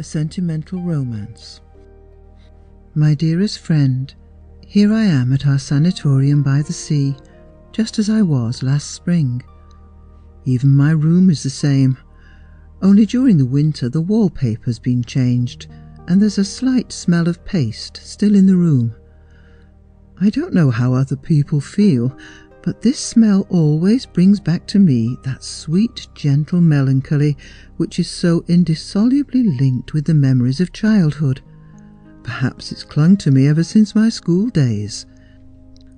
A Sentimental Romance. My dearest friend, here I am at our sanatorium by the sea, just as I was last spring. Even my room is the same, only during the winter the wallpaper's been changed, and there's a slight smell of paste still in the room. I don't know how other people feel, but this smell always brings back to me that sweet, gentle melancholy which is so indissolubly linked with the memories of childhood. Perhaps it's clung to me ever since my school days.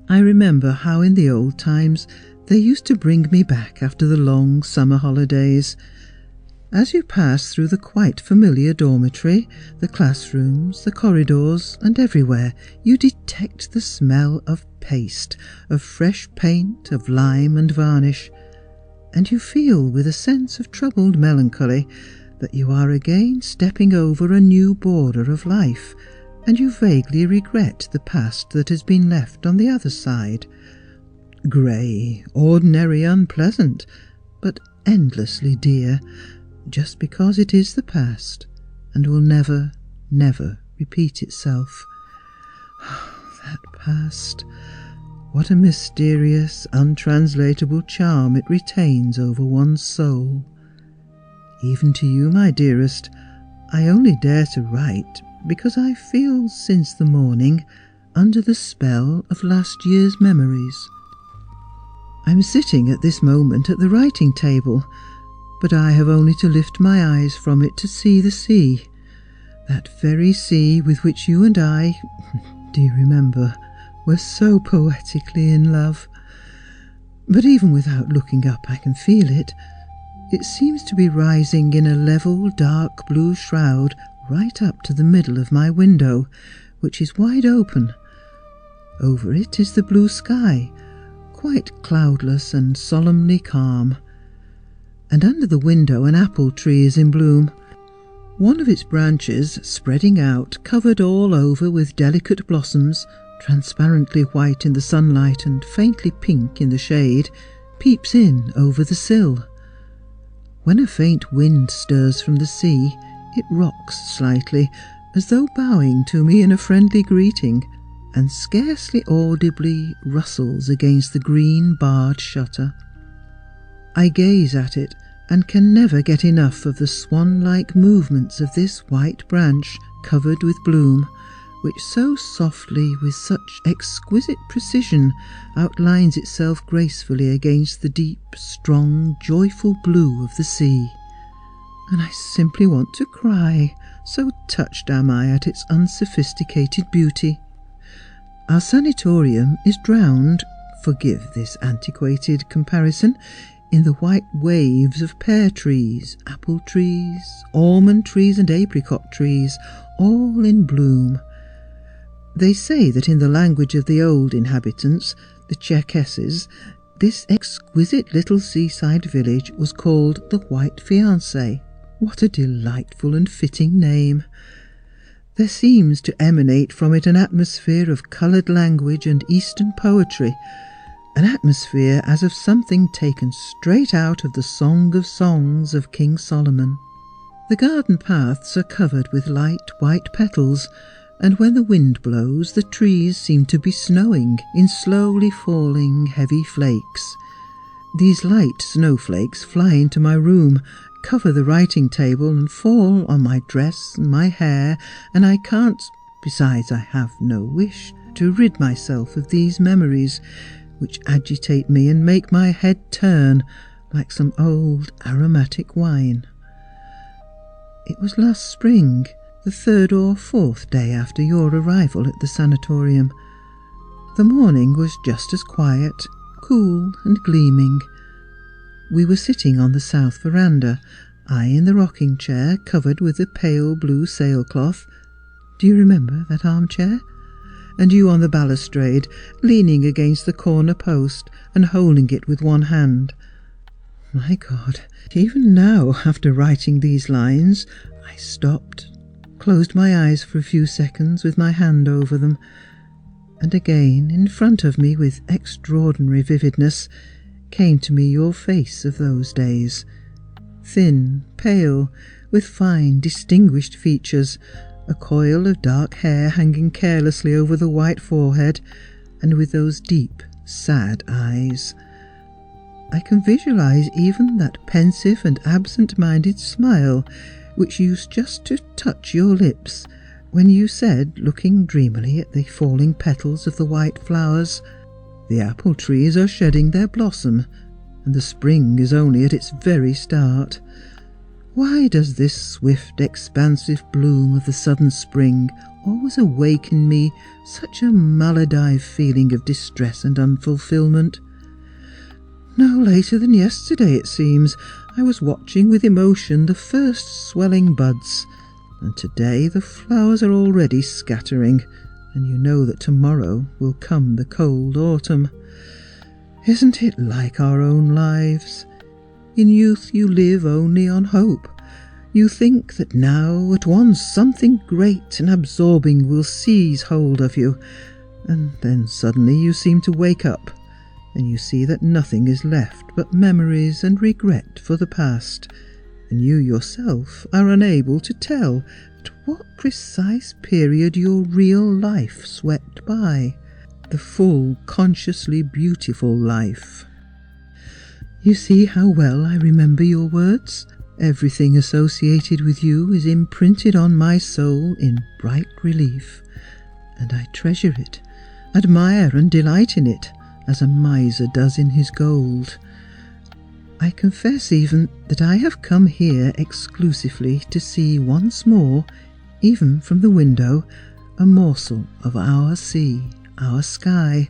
I remember how in the old times they used to bring me back after the long summer holidays. As you pass through the quite familiar dormitory, the classrooms, the corridors, and everywhere, you detect the smell of paste, of fresh paint, of lime and varnish, and you feel with a sense of troubled melancholy that you are again stepping over a new border of life, and you vaguely regret the past that has been left on the other side. Grey, ordinary, unpleasant, but endlessly dear, just because it is the past and will never, never repeat itself. That past, what a mysterious, untranslatable charm it retains over one's soul. Even to you, my dearest, I only dare to write because I feel since the morning under the spell of last year's memories. I'm sitting at this moment at the writing table, but I have only to lift my eyes from it to see the sea, that very sea with which you and I, do you remember, were so poetically in love. But even without looking up I can feel it. It seems to be rising in a level, dark blue shroud right up to the middle of my window, which is wide open. Over it is the blue sky, quite cloudless and solemnly calm. And under the window an apple tree is in bloom, one of its branches spreading out, covered all over with delicate blossoms, transparently white in the sunlight and faintly pink in the shade, peeps in over the sill. When a faint wind stirs from the sea, it rocks slightly, as though bowing to me in a friendly greeting, and scarcely audibly rustles against the green barred shutter. I gaze at it, and can never get enough of the swan-like movements of this white branch covered with bloom, which so softly, with such exquisite precision, outlines itself gracefully against the deep, strong, joyful blue of the sea. And I simply want to cry, so touched am I at its unsophisticated beauty. Our sanatorium is drowned, forgive this antiquated comparison, in the white waves of pear trees, apple trees, almond trees and apricot trees, all in bloom. They say that in the language of the old inhabitants, the Cherkesses, this exquisite little seaside village was called the White Fiancée. What a delightful and fitting name! There seems to emanate from it an atmosphere of coloured language and Eastern poetry, an atmosphere as of something taken straight out of the Song of Songs of King Solomon. The garden paths are covered with light white petals, and when the wind blows the trees seem to be snowing in slowly falling heavy flakes. These light snowflakes fly into my room, cover the writing table and fall on my dress and my hair, and I can't, besides I have no wish, to rid myself of these memories, which agitate me and make my head turn like some old aromatic wine. It was last spring, the 3rd or 4th day after your arrival at the sanatorium. The morning was just as quiet, cool and gleaming. We were sitting on the south veranda, I in the rocking chair covered with a pale blue sailcloth. Do you remember that armchair? And you on the balustrade, leaning against the corner post and holding it with one hand. My God, even now, after writing these lines, I stopped, closed my eyes for a few seconds with my hand over them, and again, in front of me with extraordinary vividness, came to me your face of those days, thin, pale, with fine, distinguished features, a coil of dark hair hanging carelessly over the white forehead, and with those deep, sad eyes. I can visualize even that pensive and absent-minded smile which used just to touch your lips when you said, looking dreamily at the falling petals of the white flowers, "The apple trees are shedding their blossom, and the spring is only at its very start. Why does this swift, expansive bloom of the southern spring always awaken in me such a maladive feeling of distress and unfulfilment? No later than yesterday, it seems, I was watching with emotion the first swelling buds, and today the flowers are already scattering, and you know that tomorrow will come the cold autumn. Isn't it like our own lives? In youth you live only on hope. You think that now at once something great and absorbing will seize hold of you, and then suddenly you seem to wake up, and you see that nothing is left but memories and regret for the past, and you yourself are unable to tell at what precise period your real life swept by, the full, consciously beautiful life. You see how well I remember your words? Everything associated with you is imprinted on my soul in bright relief, and I treasure it, admire and delight in it, as a miser does in his gold. I confess even that I have come here exclusively to see once more, even from the window, a morsel of our sea, our sky,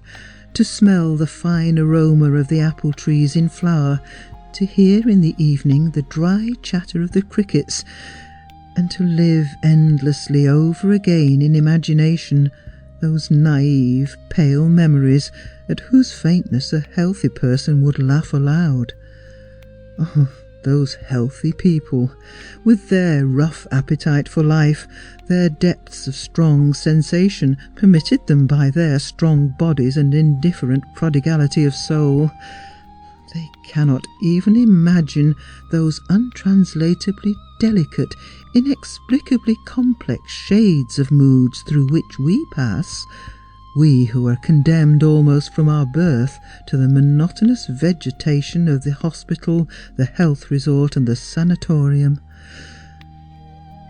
to smell the fine aroma of the apple trees in flower, to hear in the evening the dry chatter of the crickets, and to live endlessly over again in imagination those naive, pale memories at whose faintness a healthy person would laugh aloud. Oh, those healthy people, with their rough appetite for life, their depths of strong sensation permitted them by their strong bodies and indifferent prodigality of soul. They cannot even imagine those untranslatably delicate, inexplicably complex shades of moods through which we pass, we who are condemned almost from our birth to the monotonous vegetation of the hospital, the health resort, and the sanatorium.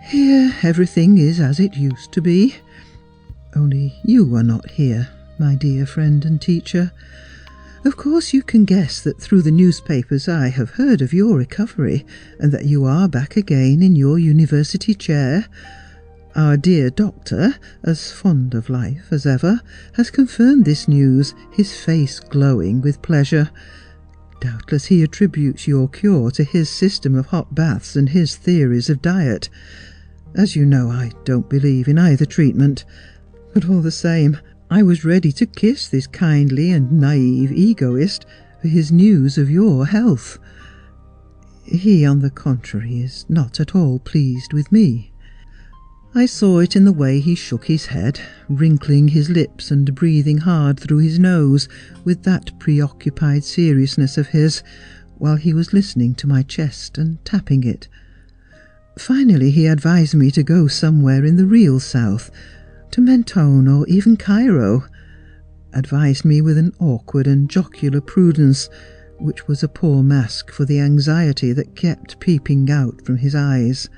Here everything is as it used to be, only you are not here, my dear friend and teacher. Of course you can guess that through the newspapers I have heard of your recovery, and that you are back again in your university chair. Our dear doctor, as fond of life as ever, has confirmed this news, his face glowing with pleasure. Doubtless he attributes your cure to his system of hot baths and his theories of diet. As you know, I don't believe in either treatment, but all the same, I was ready to kiss this kindly and naive egoist for his news of your health. He, on the contrary, is not at all pleased with me. I saw it in the way he shook his head, wrinkling his lips and breathing hard through his nose with that preoccupied seriousness of his, while he was listening to my chest and tapping it. Finally he advised me to go somewhere in the real south, to Mentone or even Cairo, advised me with an awkward and jocular prudence, which was a poor mask for the anxiety that kept peeping out from his eyes.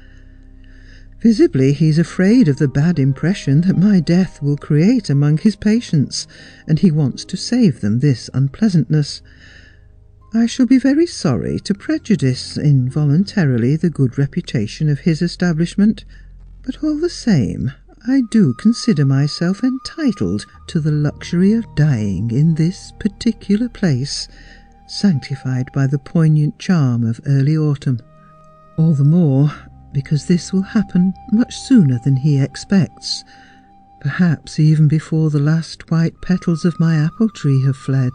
Visibly he's afraid of the bad impression that my death will create among his patients, and he wants to save them this unpleasantness. I shall be very sorry to prejudice involuntarily the good reputation of his establishment, but all the same, I do consider myself entitled to the luxury of dying in this particular place, sanctified by the poignant charm of early autumn. All the more because this will happen much sooner than he expects, perhaps even before the last white petals of my apple tree have fled.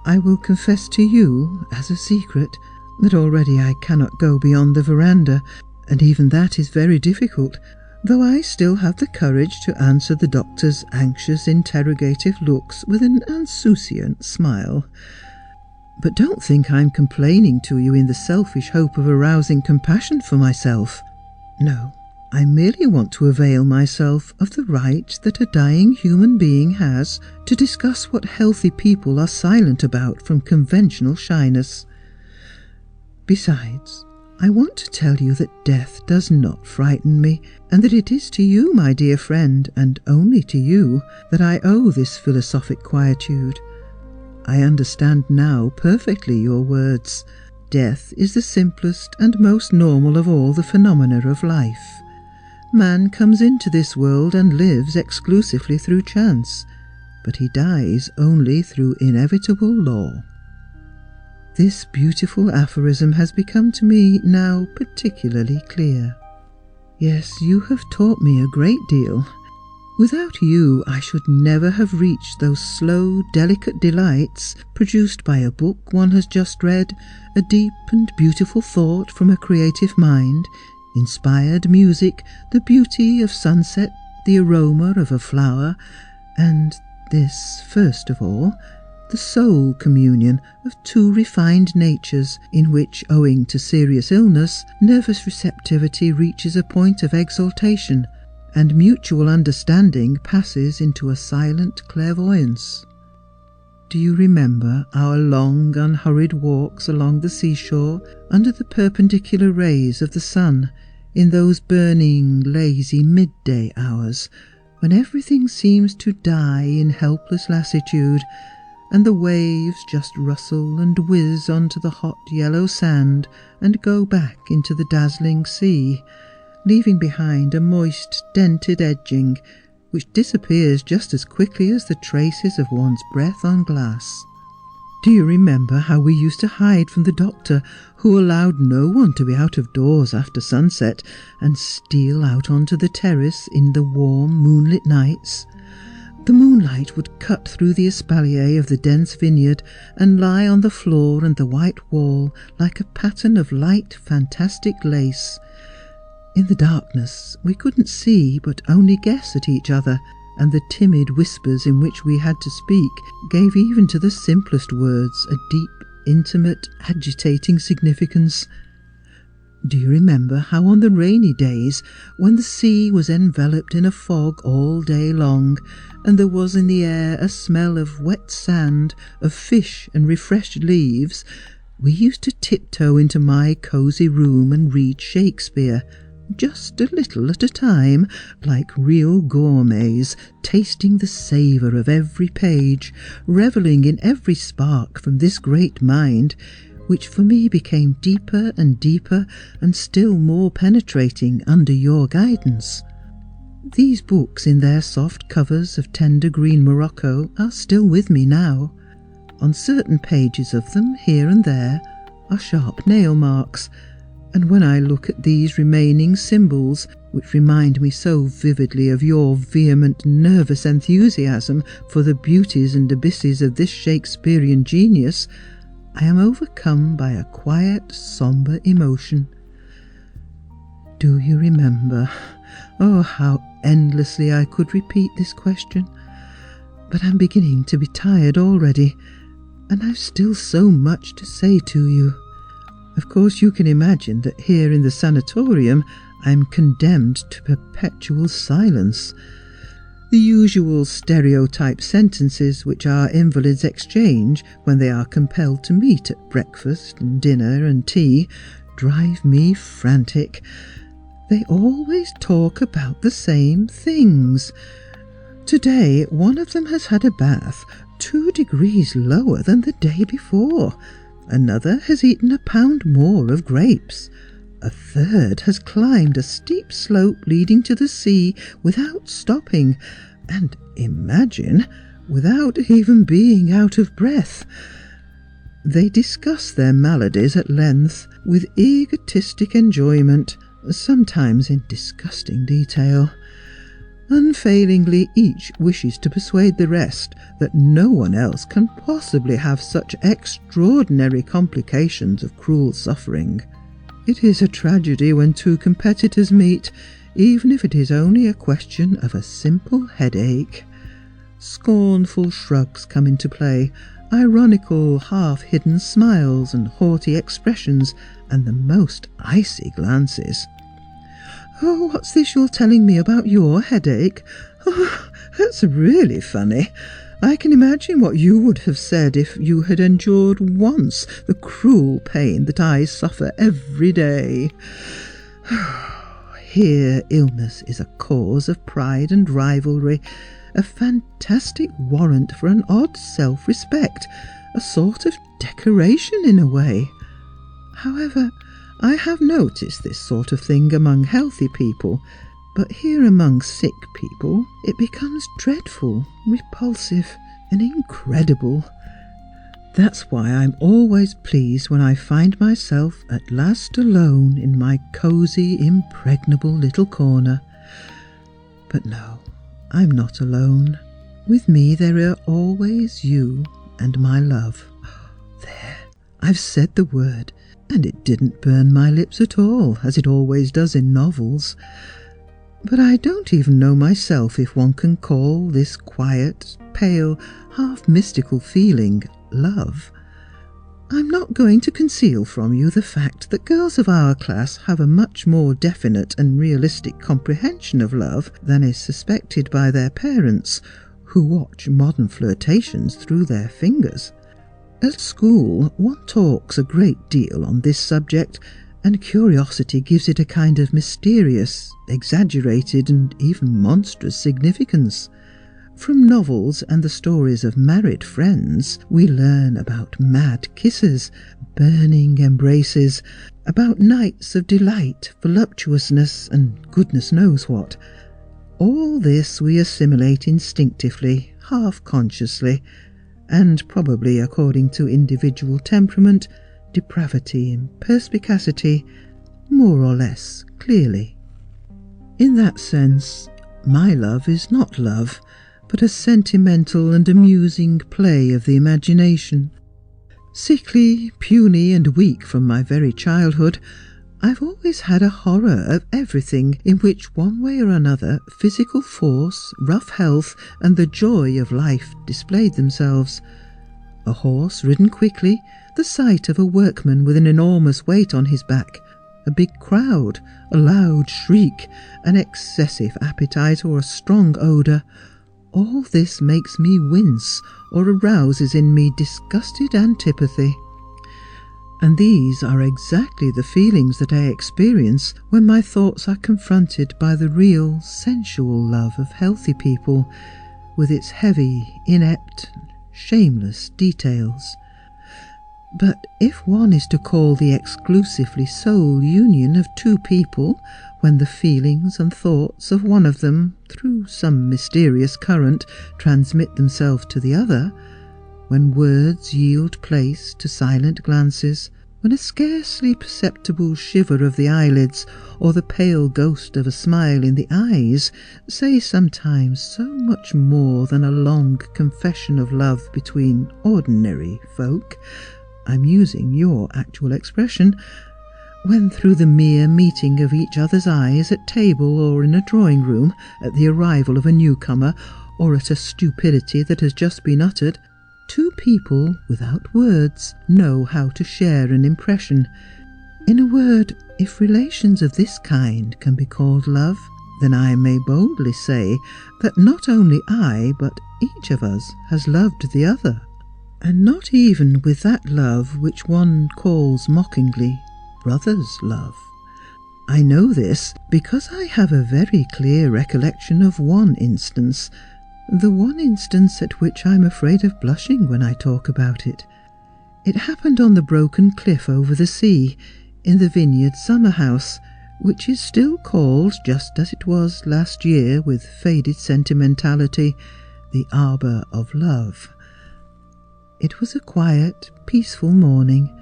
I will confess to you, as a secret, that already I cannot go beyond the veranda, and even that is very difficult, though I still have the courage to answer the doctor's anxious interrogative looks with an insouciant smile. But don't think I'm complaining to you in the selfish hope of arousing compassion for myself. No, I merely want to avail myself of the right that a dying human being has to discuss what healthy people are silent about from conventional shyness. Besides, I want to tell you that death does not frighten me, and that it is to you, my dear friend, and only to you, that I owe this philosophic quietude. I understand now perfectly your words. Death is the simplest and most normal of all the phenomena of life. Man comes into this world and lives exclusively through chance, but he dies only through inevitable law. This beautiful aphorism has become to me now particularly clear. Yes, you have taught me a great deal. Without you, I should never have reached those slow, delicate delights produced by a book one has just read, a deep and beautiful thought from a creative mind, inspired music, the beauty of sunset, the aroma of a flower, and this, first of all, the soul communion of two refined natures in which, owing to serious illness, nervous receptivity reaches a point of exaltation, and mutual understanding passes into a silent clairvoyance. Do you remember our long, unhurried walks along the seashore under the perpendicular rays of the sun, in those burning, lazy midday hours, when everything seems to die in helpless lassitude, and the waves just rustle and whiz onto the hot yellow sand and go back into the dazzling sea, leaving behind a moist, dented edging which disappears just as quickly as the traces of one's breath on glass? Do you remember how we used to hide from the doctor, who allowed no one to be out of doors after sunset, and steal out onto the terrace in the warm, moonlit nights? The moonlight would cut through the espalier of the dense vineyard and lie on the floor and the white wall like a pattern of light, fantastic lace. In the darkness we couldn't see but only guess at each other, and the timid whispers in which we had to speak gave even to the simplest words a deep, intimate, agitating significance. Do you remember how on the rainy days, when the sea was enveloped in a fog all day long, and there was in the air a smell of wet sand, of fish and refreshed leaves, we used to tiptoe into my cosy room and read Shakespeare, just a little at a time, like real gourmets, tasting the savour of every page, revelling in every spark from this great mind, which for me became deeper and deeper and still more penetrating under your guidance. These books in their soft covers of tender green morocco are still with me now. On certain pages of them, here and there, are sharp nail marks, and when I look at these remaining symbols, which remind me so vividly of your vehement, nervous enthusiasm for the beauties and abysses of this Shakespearean genius, I am overcome by a quiet, sombre emotion. Do you remember? Oh, how endlessly I could repeat this question. But I'm beginning to be tired already, and I've still so much to say to you. Of course you can imagine that here in the sanatorium I'm condemned to perpetual silence. The usual stereotype sentences which our invalids exchange when they are compelled to meet at breakfast and dinner and tea drive me frantic. They always talk about the same things. Today one of them has had a bath 2 degrees lower than the day before. Another has eaten a pound more of grapes. A third has climbed a steep slope leading to the sea without stopping, and, imagine, without even being out of breath. They discuss their maladies at length, with egotistic enjoyment, sometimes in disgusting detail. Unfailingly, each wishes to persuade the rest that no one else can possibly have such extraordinary complications of cruel suffering. It is a tragedy when 2 competitors meet, even if it is only a question of a simple headache. Scornful shrugs come into play, ironical, half-hidden smiles and haughty expressions, and the most icy glances. "Oh, what's this you're telling me about your headache? Oh, that's really funny. I can imagine what you would have said if you had endured once the cruel pain that I suffer every day. Here illness is a cause of pride and rivalry, a fantastic warrant for an odd self-respect, a sort of decoration in a way. However, I have noticed this sort of thing among healthy people, but here among sick people it becomes dreadful, repulsive, and incredible. That's why I'm always pleased when I find myself at last alone in my cosy, impregnable little corner. But no, I'm not alone. With me there are always you and my love. There, I've said the word, and it didn't burn my lips at all, as it always does in novels. But I don't even know myself if one can call this quiet, pale, half-mystical feeling love. I'm not going to conceal from you the fact that girls of our class have a much more definite and realistic comprehension of love than is suspected by their parents, who watch modern flirtations through their fingers. At school, one talks a great deal on this subject, and curiosity gives it a kind of mysterious, exaggerated, and even monstrous significance. From novels and the stories of married friends, we learn about mad kisses, burning embraces, about nights of delight, voluptuousness, and goodness knows what. All this we assimilate instinctively, half-consciously, and probably according to individual temperament, depravity and perspicacity, more or less clearly. In that sense, my love is not love, but a sentimental and amusing play of the imagination. Sickly, puny, and weak from my very childhood, I've always had a horror of everything in which one way or another physical force, rough health, and the joy of life displayed themselves. A horse ridden quickly, the sight of a workman with an enormous weight on his back, a big crowd, a loud shriek, an excessive appetite or a strong odour, all this makes me wince or arouses in me disgusted antipathy. And these are exactly the feelings that I experience when my thoughts are confronted by the real, sensual love of healthy people, with its heavy, inept, shameless details. But if one is to call the exclusively soul union of two people, when the feelings and thoughts of one of them, through some mysterious current, transmit themselves to the other, when words yield place to silent glances, when a scarcely perceptible shiver of the eyelids or the pale ghost of a smile in the eyes say sometimes so much more than a long confession of love between ordinary folk, I'm using your actual expression, when through the mere meeting of each other's eyes at table or in a drawing-room, at the arrival of a newcomer, or at a stupidity that has just been uttered, two people, without words, know how to share an impression. In a word, if relations of this kind can be called love, then I may boldly say that not only I, but each of us has loved the other, and not even with that love which one calls mockingly brother's love. I know this because I have a very clear recollection of one instance, the one instance at which I'm afraid of blushing when I talk about it. It happened on the broken cliff over the sea, in the vineyard summer house, which is still called, just as it was last year with faded sentimentality, the Arbour of Love. It was a quiet, peaceful morning,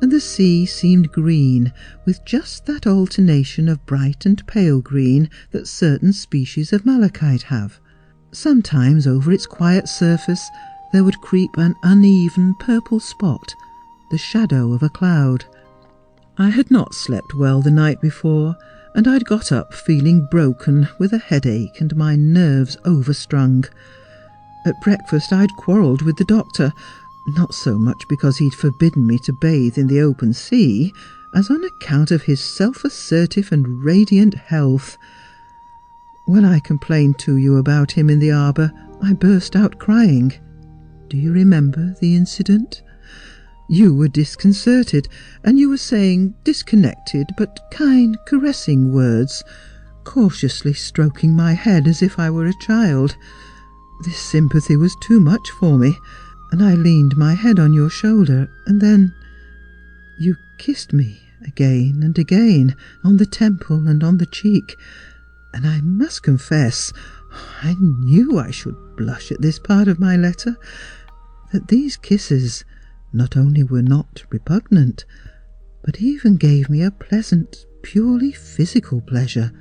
and the sea seemed green, with just that alternation of bright and pale green that certain species of malachite have. Sometimes over its quiet surface there would creep an uneven purple spot, the shadow of a cloud. I had not slept well the night before, and I'd got up feeling broken, with a headache and my nerves overstrung. At breakfast I'd quarrelled with the doctor, not so much because he'd forbidden me to bathe in the open sea, as on account of his self-assertive and radiant health. When I complained to you about him in the arbour, I burst out crying. Do you remember the incident? You were disconcerted, and you were saying disconnected but kind, caressing words, cautiously stroking my head as if I were a child. This sympathy was too much for me, and I leaned my head on your shoulder, and then you kissed me again and again, on the temple and on the cheek, and I must confess, I knew I should blush at this part of my letter, that these kisses not only were not repugnant, but even gave me a pleasant, purely physical pleasure,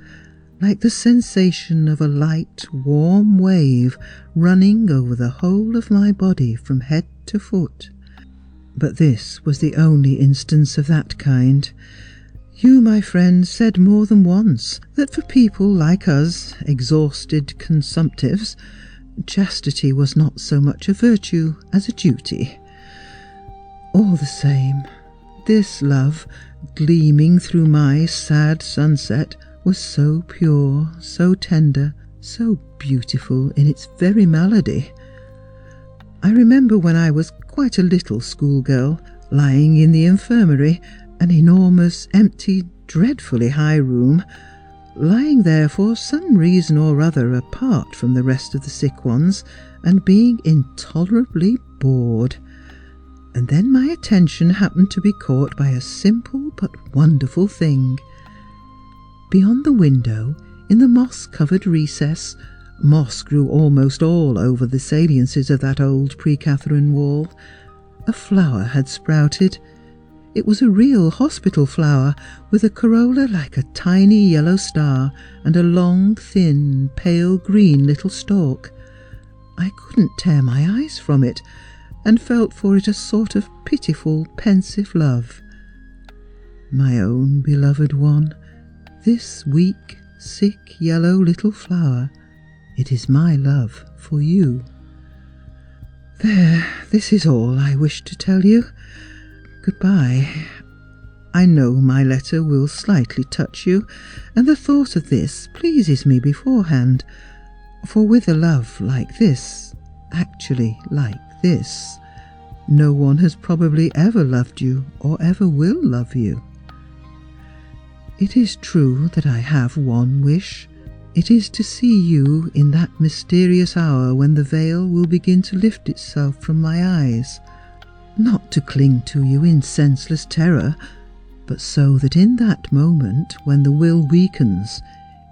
like the sensation of a light, warm wave running over the whole of my body from head to foot. But this was the only instance of that kind. You, my friend, said more than once that for people like us, exhausted consumptives, chastity was not so much a virtue as a duty. All the same, this love, gleaming through my sad sunset, was so pure, so tender, so beautiful in its very melody. I remember when I was quite a little schoolgirl, lying in the infirmary, an enormous, empty, dreadfully high room, lying there for some reason or other apart from the rest of the sick ones, and being intolerably bored. And then my attention happened to be caught by a simple but wonderful thing. Beyond the window, in the moss-covered recess, moss grew almost all over the saliences of that old pre-Catherine wall, a flower had sprouted. It was a real hospital flower, with a corolla like a tiny yellow star, and a long, thin, pale green little stalk. I couldn't tear my eyes from it, and felt for it a sort of pitiful, pensive love. My own beloved one, this weak, sick, yellow little flower, it is my love for you. There, this is all I wish to tell you. Goodbye. I know my letter will slightly touch you, and the thought of this pleases me beforehand, for with a love like this, actually like this, no one has probably ever loved you or ever will love you. It is true that I have one wish. It is to see you in that mysterious hour when the veil will begin to lift itself from my eyes, not to cling to you in senseless terror, but so that in that moment when the will weakens,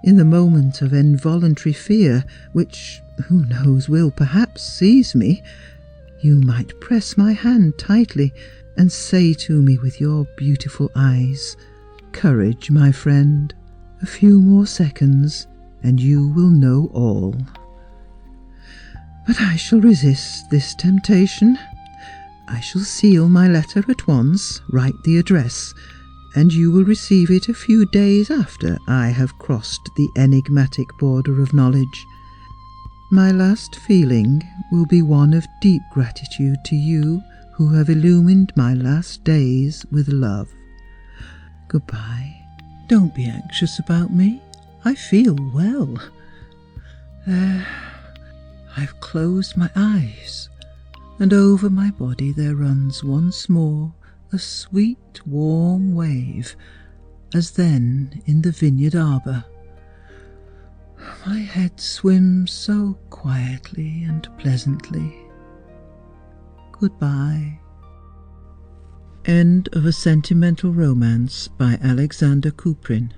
in the moment of involuntary fear, which, who knows, will perhaps seize me, you might press my hand tightly and say to me with your beautiful eyes, "Courage, my friend, a few more seconds, and you will know all." But I shall resist this temptation. I shall seal my letter at once, write the address, and you will receive it a few days after I have crossed the enigmatic border of knowledge. My last feeling will be one of deep gratitude to you who have illumined my last days with love. Goodbye. Don't be anxious about me. I feel well. I've closed my eyes, and over my body there runs once more a sweet, warm wave, as then in the vineyard arbour. My head swims so quietly and pleasantly. Goodbye. End of A Sentimental Romance by Aleksandr Kuprin.